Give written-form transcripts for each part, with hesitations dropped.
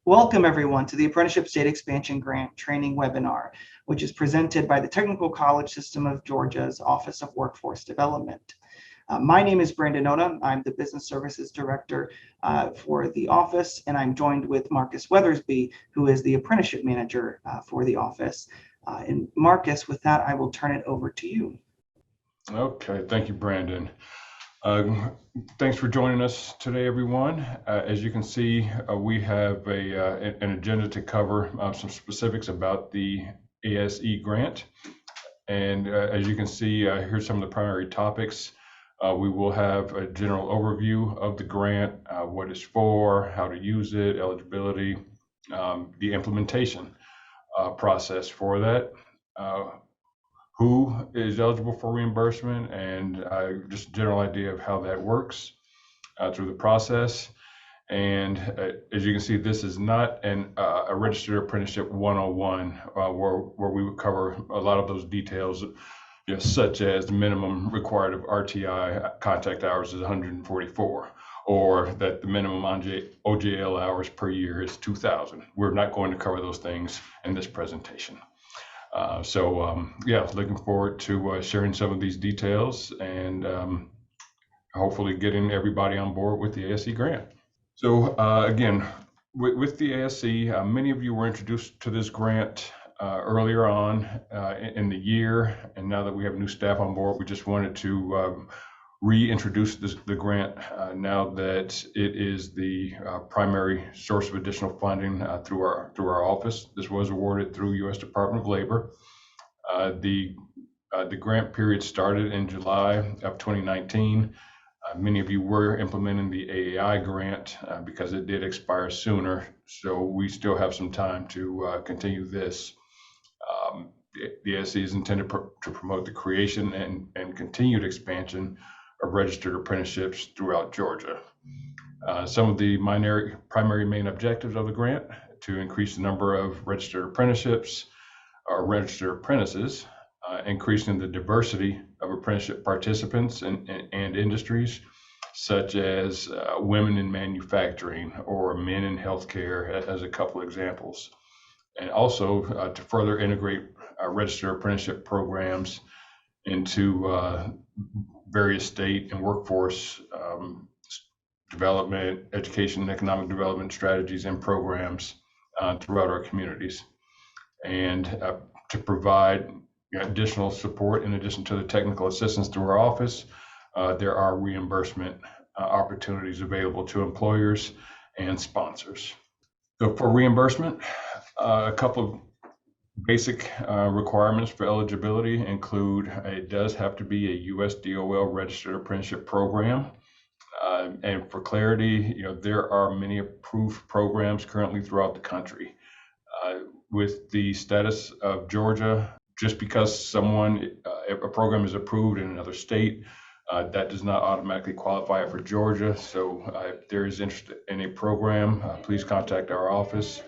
Welcome everyone to the Apprenticeship State Expansion Grant Training Webinar, which is presented by the Technical College System of Georgia's Office of Workforce Development. My name is Brandon Oda. I'm the Business Services Director for the office, and I'm joined with Marcus Weathersby, who is the Apprenticeship Manager for the office. And Marcus, with that, I will turn it over to you. Okay, thank you, Brandon. Thanks for joining us today, everyone. As you can see, we have an agenda to cover some specifics about the ASE grant. And as you can see, here's some of the primary topics. We will have a general overview of the grant, what it's for, how to use it, eligibility, the implementation process for that. Who is eligible for reimbursement, and just a general idea of how that works through the process. And as you can see, this is not a registered apprenticeship 101 where we would cover a lot of those details, such as the minimum required of RTI contact hours is 144, or that the minimum OJL hours per year is 2,000. We're not going to cover those things in this presentation. Looking forward to sharing some of these details and hopefully getting everybody on board with the ASE grant. So again, with the ASE, many of you were introduced to this grant earlier on in the year, and now that we have new staff on board, we just wanted to reintroduce the grant now that it is the primary source of additional funding through our office. This was awarded through U.S. Department of Labor. The grant period started in July of 2019. Many of you were implementing the AAI grant because it did expire sooner, so we still have some time to continue this. The ASE is intended to promote the creation and continued expansion of registered apprenticeships throughout Georgia. Some of the primary main objectives of the grant: to increase the number of registered apprenticeships or registered apprentices, increasing the diversity of apprenticeship participants and industries, such as women in manufacturing or men in healthcare, as a couple examples, and also to further integrate registered apprenticeship programs into various state and workforce development, education, and economic development strategies and programs throughout our communities, and to provide additional support in addition to the technical assistance through our office. There are reimbursement opportunities available to employers and sponsors. So for reimbursement, a couple of basic requirements for eligibility include it does have to be a U.S. DOL registered apprenticeship program. And for clarity, there are many approved programs currently throughout the country. With the status of Georgia, just because a program is approved in another state, that does not automatically qualify it for Georgia. So if there is interest in a program, please contact our office,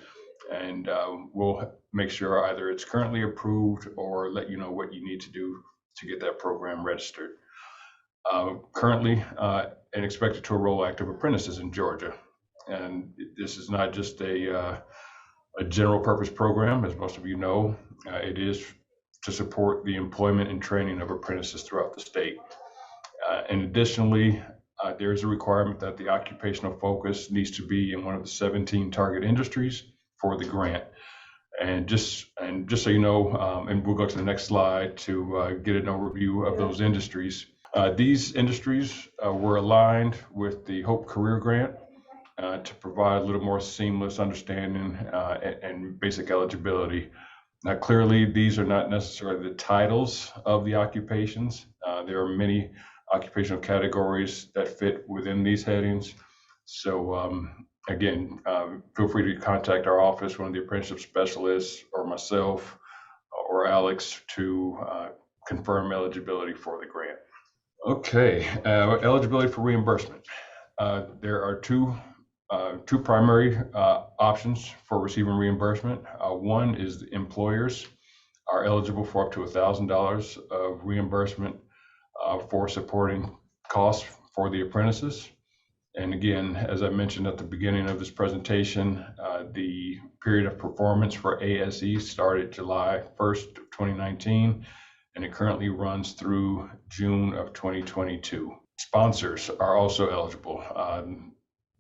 and we'll make sure either it's currently approved or let you know what you need to do to get that program registered. Currently, and expected to enroll active apprentices in Georgia. And this is not just a general purpose program, as most of you know. It is to support the employment and training of apprentices throughout the state. And additionally, there is a requirement that the occupational focus needs to be in one of the 17 target industries for the grant. And just so you know, and we'll go to the next slide to get an overview of those industries. These industries were aligned with the HOPE Career Grant to provide a little more seamless understanding and basic eligibility. Now, clearly, these are not necessarily the titles of the occupations. There are many occupational categories that fit within these headings. So again, feel free to contact our office, one of the apprenticeship specialists, or myself, or Alex, to confirm eligibility for the grant. Okay, eligibility for reimbursement. There are two primary options for receiving reimbursement. One is the employers are eligible for up to $1,000 of reimbursement for supporting costs for the apprentices. And again, as I mentioned at the beginning of this presentation, the period of performance for ASE started July 1st, 2019, and it currently runs through June of 2022. Sponsors are also eligible.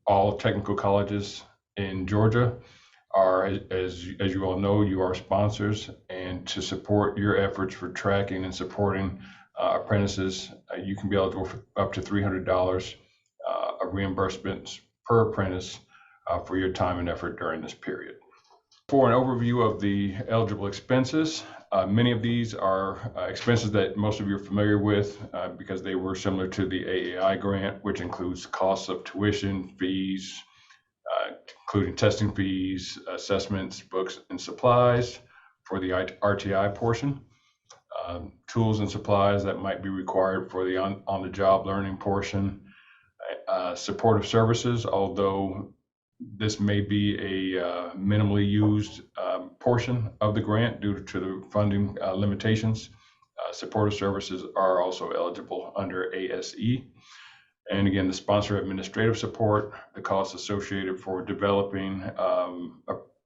All technical colleges in Georgia are, as you all know, you are sponsors, and to support your efforts for tracking and supporting apprentices, you can be eligible for up to $300 of reimbursements per apprentice for your time and effort during this period. For an overview of the eligible expenses, many of these are expenses that most of you are familiar with because they were similar to the AAI grant, which includes costs of tuition, fees, including testing fees, assessments, books, and supplies for the RTI portion, tools and supplies that might be required for the on-the-job learning portion, supportive services, although this may be a minimally used portion of the grant due to the funding limitations. Supportive services are also eligible under ASE. And again, the sponsor administrative support, the costs associated for developing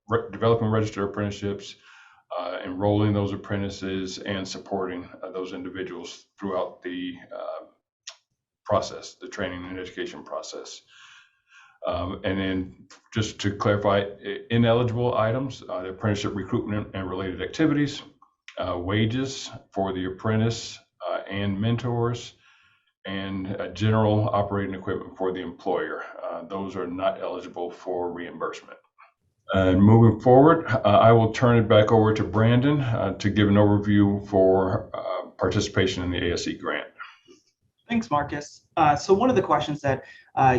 registered apprenticeships, enrolling those apprentices, and supporting those individuals throughout the process, the training and education process. And then just to clarify, ineligible items, the apprenticeship recruitment and related activities, wages for the apprentice and mentors, and general operating equipment for the employer. Those are not eligible for reimbursement. And moving forward, I will turn it back over to Brandon to give an overview for participation in the ASE grant. Thanks, Marcus. So one of the questions that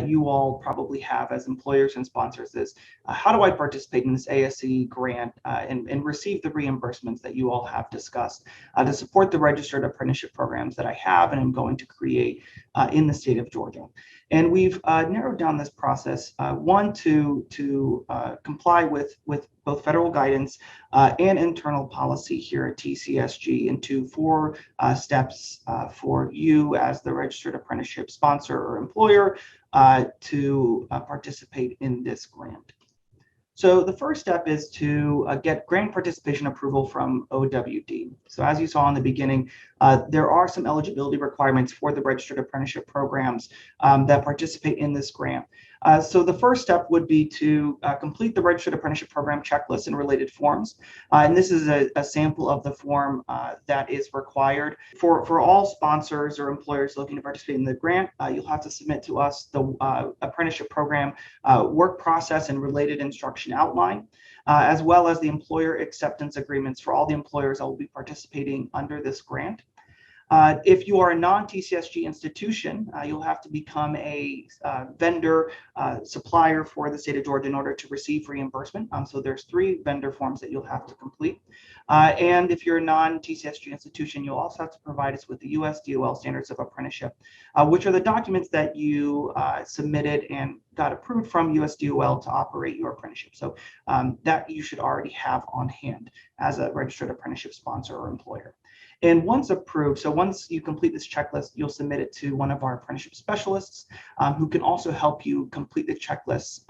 you all probably have as employers and sponsors is, how do I participate in this ASE grant and receive the reimbursements that you all have discussed to support the registered apprenticeship programs that I have and I'm going to create in the state of Georgia? And we've narrowed down this process, one, to comply with both federal guidance and internal policy here at TCSG, into 4 steps for you as the registered apprenticeship sponsor or employer to participate in this grant. So the first step is to get grant participation approval from OWD. So as you saw in the beginning, there are some eligibility requirements for the registered apprenticeship programs that participate in this grant. So the first step would be to complete the registered apprenticeship program checklist and related forms. And this is a sample of the form that is required for all sponsors or employers looking to participate in the grant. You'll have to submit to us the apprenticeship program work process and related instruction outline, as well as the employer acceptance agreements for all the employers that will be participating under this grant. If you are a non-TCSG institution, you'll have to become a vendor supplier for the state of Georgia in order to receive reimbursement. So there's 3 vendor forms that you'll have to complete. And if you're a non-TCSG institution, you'll also have to provide us with the US DOL standards of apprenticeship, which are the documents that you submitted and got approved from US DOL to operate your apprenticeship. So that you should already have on hand as a registered apprenticeship sponsor or employer. And once approved, so once you complete this checklist, you'll submit it to one of our apprenticeship specialists who can also help you complete the checklist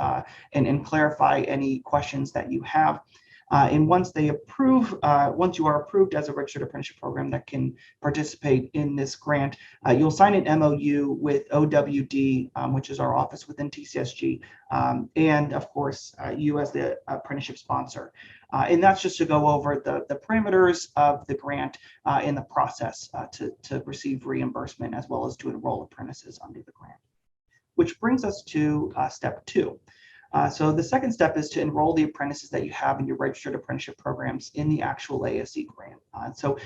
and clarify any questions that you have. And once they approve, once you are approved as a registered apprenticeship program that can participate in this grant, you'll sign an MOU with OWD, which is our office within TCSG, and of course, you as the apprenticeship sponsor. And that's just to go over the parameters of the grant in the process to receive reimbursement, as well as to enroll apprentices under the grant. Which brings us to step 2. So the second step is to enroll the apprentices that you have in your registered apprenticeship programs in the actual ASE grant. So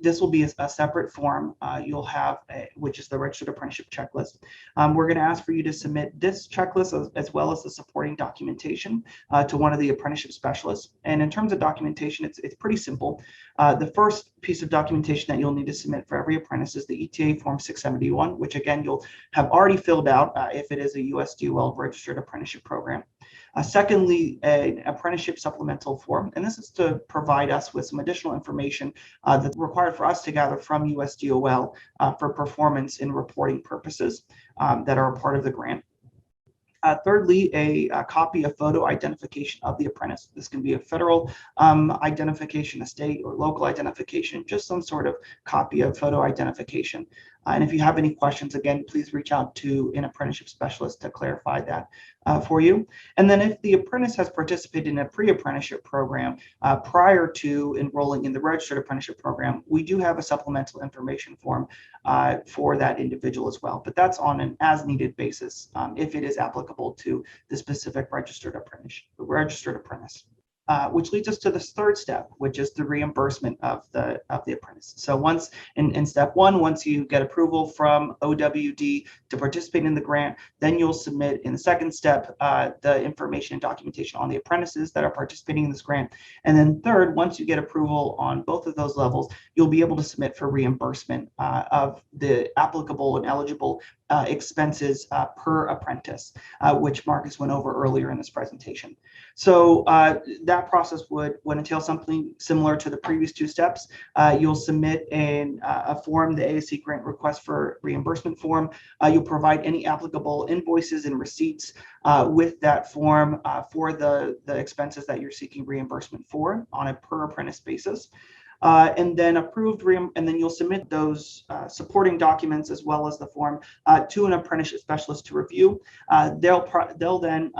this will be a separate form you'll have, which is the registered apprenticeship checklist. We're going to ask for you to submit this checklist as well as the supporting documentation to one of the apprenticeship specialists. And in terms of documentation, it's pretty simple. The first piece of documentation that you'll need to submit for every apprentice is the ETA Form 671, which again, you'll have already filled out if it is a USDOL registered apprenticeship program. Secondly, an apprenticeship supplemental form, and this is to provide us with some additional information that's required for us to gather from USDOL for performance and reporting purposes that are a part of the grant. Thirdly, a copy of photo identification of the apprentice. This can be a federal identification, a state or local identification, just some sort of copy of photo identification. And if you have any questions, again, please reach out to an apprenticeship specialist to clarify that for you. And then if the apprentice has participated in a pre-apprenticeship program prior to enrolling in the registered apprenticeship program, we do have a supplemental information form for that individual as well. But that's on an as-needed basis if it is applicable to the specific registered apprentice. Which leads us to this third step, which is the reimbursement of the apprentice. So once in step one, once you get approval from OWD to participate in the grant, then you'll submit in the second step the information and documentation on the apprentices that are participating in this grant. And then third, once you get approval on both of those levels, you'll be able to submit for reimbursement of the applicable and eligible expenses per apprentice, which Marcus went over earlier in this presentation. So that process would entail something similar to the previous two steps. You'll submit a form, the ASE grant request for reimbursement form. You'll provide any applicable invoices and receipts with that form for the expenses that you're seeking reimbursement for on a per apprentice basis. And then and then you'll submit those supporting documents as well as the form to an apprenticeship specialist to review. They'll then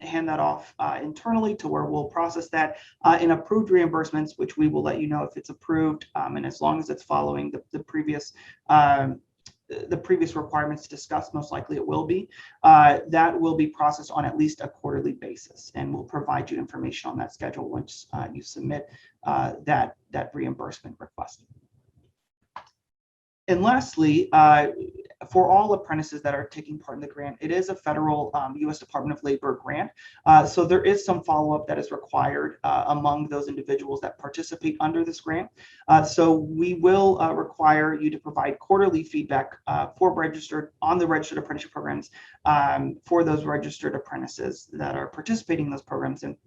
hand that off internally to where we'll process that in approved reimbursements, which we will let you know if it's approved, and as long as it's following the previous requirements discussed, most likely it will be. That will be processed on at least a quarterly basis, and we'll provide you information on that schedule once you submit that reimbursement request. And lastly, for all apprentices that are taking part in the grant, it is a federal U.S. Department of Labor grant. So there is some follow-up that is required among those individuals that participate under this grant. So we will require you to provide quarterly feedback for the registered apprenticeship programs for those registered apprentices that are participating in those programs and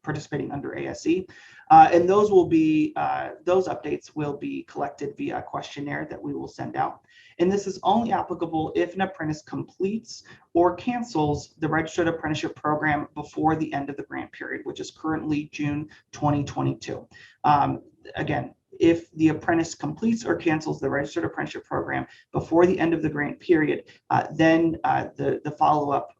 participating under ASE. And those updates will be collected via a questionnaire that we will send out. And this is only applicable if an apprentice completes or cancels the registered apprenticeship program before the end of the grant period, which is currently June 2022. Again, if the apprentice completes or cancels the registered apprenticeship program before the end of the grant period, then the follow-up,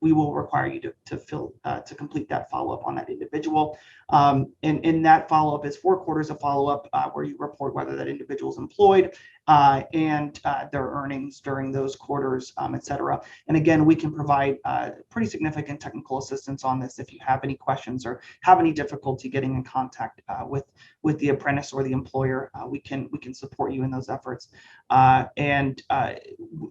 we will require you to complete that follow-up on that individual. And that follow-up is 4 quarters of follow-up where you report whether that individual is employed and their earnings during those quarters, et cetera. And again, we can provide pretty significant technical assistance on this if you have any questions or have any difficulty getting in contact with the apprentice or the employer. We can support you in those efforts. And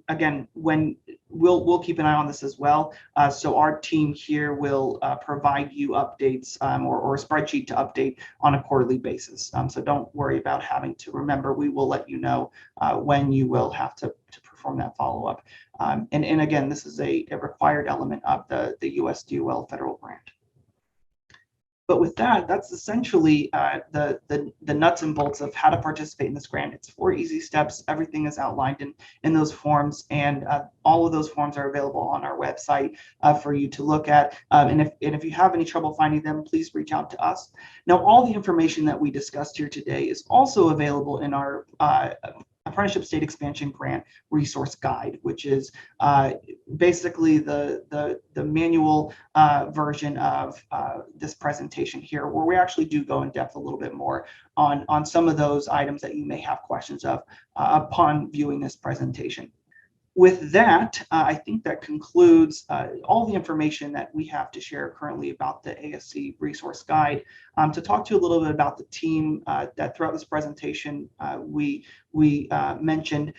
again, we'll keep an eye on this as well. So our team here will provide you updates or a spreadsheet to update on a quarterly basis. So don't worry about having to remember. We will let you know when you will have to perform that follow-up. And again, this is a required element of the US DOL federal grant. But with that, that's essentially the nuts and bolts of how to participate in this grant. It's 4 easy steps. Everything is outlined in those forms, and all of those forms are available on our website for you to look at. And if you have any trouble finding them, please reach out to us. Now, all the information that we discussed here today is also available in our Apprenticeship State Expansion Grant Resource Guide, which is basically the manual version of this presentation here, where we actually do go in depth a little bit more on some of those items that you may have questions of upon viewing this presentation. With that, I think that concludes all the information that we have to share currently about the ASE Resource Guide. To talk to you a little bit about the team that throughout this presentation we mentioned.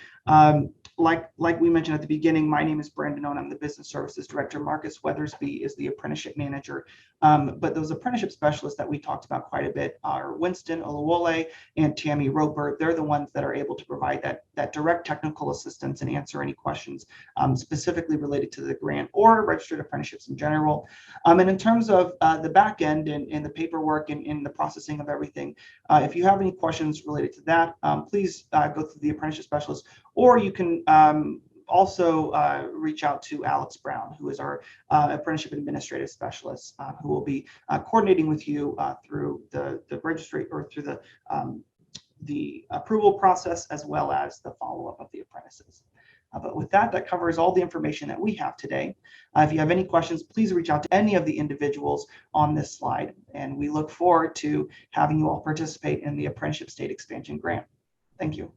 Like we mentioned at the beginning, my name is Brandon Owen. I'm the Business Services Director. Marcus Weathersby is the Apprenticeship Manager. But those apprenticeship specialists that we talked about quite a bit are Winston Oluwole and Tammy Roper. They're the ones that are able to provide that direct technical assistance and answer any questions specifically related to the grant or registered apprenticeships in general. And in terms of the back end and the paperwork and the processing of everything, if you have any questions related to that, please go through the apprenticeship specialist, or you can also reach out to Alex Brown, who is our apprenticeship administrative specialist, who will be coordinating with you through the registry or through the approval process, as well as the follow-up of the apprentices. But with that, that covers all the information that we have today. If you have any questions, please reach out to any of the individuals on this slide, and we look forward to having you all participate in the Apprenticeship State Expansion Grant. Thank you.